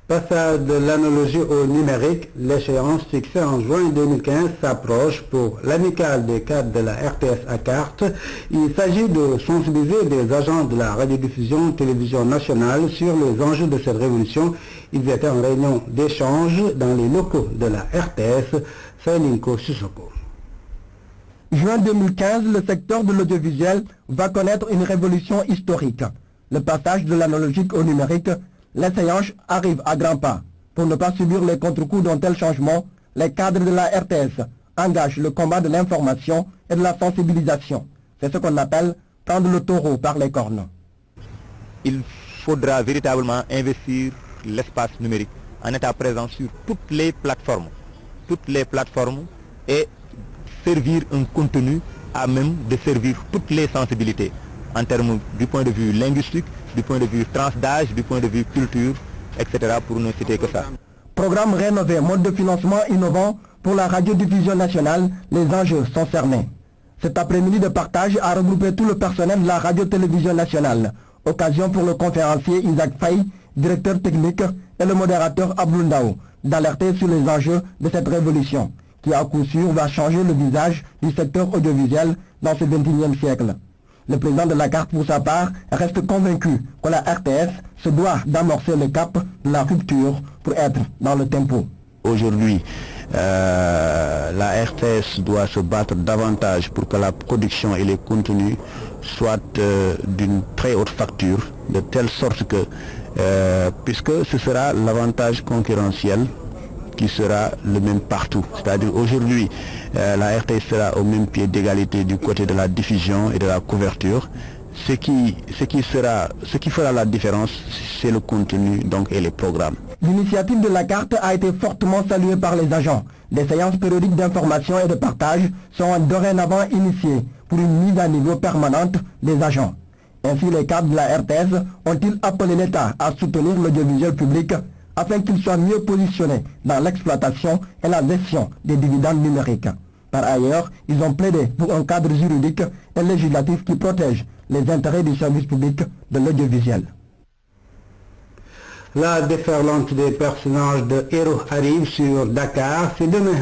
Passage de l'analogie au numérique, l'échéance fixée en juin 2015 s'approche pour l'amicale des cadres de la RTS à carte. Il s'agit de sensibiliser des agents de la radiodiffusion télévision nationale sur les enjeux de cette révolution. Ils étaient en réunion d'échange dans les locaux de la RTS, Salinko Sissoko. Juin 2015, le secteur de l'audiovisuel va connaître une révolution historique. Le passage de l'analogique au numérique, les séances arrivent à grands pas. Pour ne pas subir les contre-coups d'un tel changement, les cadres de la RTS engagent le combat de l'information et de la sensibilisation. C'est ce qu'on appelle prendre le taureau par les cornes. Il faudra véritablement investir l'espace numérique en état présent sur toutes les plateformes et servir un contenu à même de servir toutes les sensibilités en termes du point de vue linguistique, du point de vue tranche d'âge, du point de vue culture, etc. pour ne citer que ça. Programme rénové, mode de financement innovant pour la radiodiffusion nationale, les enjeux sont cernés. Cet après-midi de partage a regroupé tout le personnel de la radio-télévision nationale. Occasion pour le conférencier Isaac Faye, directeur technique, et le modérateur Abdoul Ndao d'alerter sur les enjeux de cette révolution, qui à coup sûr va changer le visage du secteur audiovisuel dans ce XXIe siècle. Le président de la carte, pour sa part, reste convaincu que la RTS se doit d'amorcer le cap de la rupture pour être dans le tempo. Aujourd'hui, la RTS doit se battre davantage pour que la production et les contenus soient d'une très haute facture, de telle sorte que, puisque ce sera l'avantage concurrentiel qui sera le même partout. C'est-à-dire aujourd'hui, la RTS sera au même pied d'égalité du côté de la diffusion et de la couverture. Ce qui fera la différence, c'est le contenu donc, et les programmes. L'initiative de la carte a été fortement saluée par les agents. Des séances périodiques d'information et de partage sont dorénavant initiées pour une mise à niveau permanente des agents. Ainsi, les cadres de la RTS ont-ils appelé l'État à soutenir l'audiovisuel public afin qu'il soit mieux positionné dans l'exploitation et la gestion des dividendes numériques. Par ailleurs, ils ont plaidé pour un cadre juridique et législatif qui protège les intérêts du service public de l'audiovisuel. La déferlante des personnages de héros arrive sur Dakar. C'est demain.